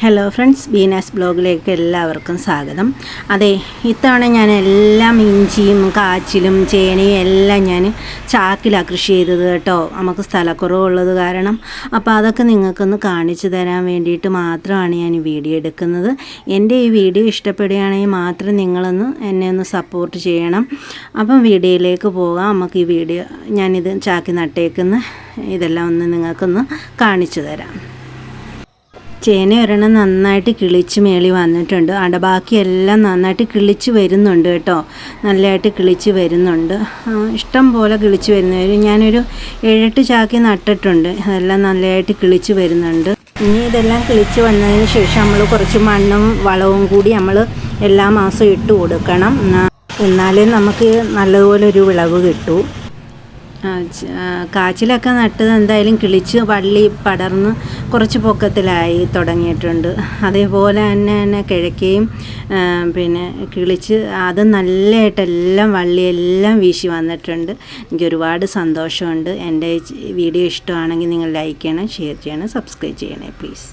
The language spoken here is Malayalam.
ഹലോ ഫ്രണ്ട്സ്, ബീനാസ് ബ്ലോഗിലേക്ക് എല്ലാവർക്കും സ്വാഗതം. അതെ, ഇത്തവണ ഞാൻ എല്ലാം ഇഞ്ചിയും കാച്ചിലും ചേനയും എല്ലാം ഞാൻ ചാക്കിലാണ് കൃഷി ചെയ്തത് കേട്ടോ. നമുക്ക് സ്ഥലക്കുറവുള്ളത് കാരണം. അപ്പോൾ അതൊക്കെ നിങ്ങൾക്കൊന്ന് കാണിച്ചു തരാൻ വേണ്ടിയിട്ട് മാത്രമാണ് ഞാൻ ഈ വീഡിയോ എടുക്കുന്നത്. എൻ്റെ ഈ വീഡിയോ ഇഷ്ടപ്പെടുകയാണെങ്കിൽ മാത്രം നിങ്ങളൊന്ന് എന്നെ ഒന്ന് സപ്പോർട്ട് ചെയ്യണം. അപ്പം വീഡിയോയിലേക്ക് പോകാം. നമുക്ക് ഈ വീഡിയോ ഞാനിത് ചാക്കി നട്ടേക്കുന്ന ഇതെല്ലാം ഒന്ന് നിങ്ങൾക്കൊന്ന് കാണിച്ചു തരാം. ചേന ഒരെണ്ണം നന്നായിട്ട് കിളിച്ച് മേളി വന്നിട്ടുണ്ട്. ബാക്കിയെല്ലാം നന്നായിട്ട് കിളിച്ച് വരുന്നുണ്ട് കേട്ടോ. നല്ലതായിട്ട് കിളിച്ച് വരുന്നുണ്ട്. ഇഷ്ടം പോലെ കിളിച്ച് വരുന്നവർ ഞാനൊരു 7-8 ചാക്കി നട്ടിട്ടുണ്ട്. അതെല്ലാം നല്ലതായിട്ട് കിളിച്ച് വരുന്നുണ്ട്. ഇനി ഇതെല്ലാം കിളിച്ച് വന്നതിന് ശേഷം നമ്മൾ കുറച്ച് മണ്ണും വളവും കൂടി നമ്മൾ എല്ലാ മാസവും ഇട്ട് കൊടുക്കണം. എന്നാലേ നമുക്ക് നല്ലതുപോലെ ഒരു വിളവ് കിട്ടൂ. കാച്ചിലൊക്കെ നട്ടത് എന്തായാലും കിളിച്ച് വള്ളി പടർന്ന് കുറച്ച് പൊക്കത്തിലായി തുടങ്ങിയിട്ടുണ്ട്. അതേപോലെ തന്നെ കിഴക്കയും പിന്നെ കിളിച്ച് അത് നല്ലതായിട്ടെല്ലാം വള്ളിയെല്ലാം വീശി വന്നിട്ടുണ്ട്. എനിക്ക് ഒരുപാട് സന്തോഷമുണ്ട്. എൻ്റെ വീഡിയോ ഇഷ്ടമാണെങ്കിൽ നിങ്ങൾ ലൈക്ക് ചെയ്യണം, ഷെയർ ചെയ്യണം, സബ്സ്ക്രൈബ് ചെയ്യണേ പ്ലീസ്.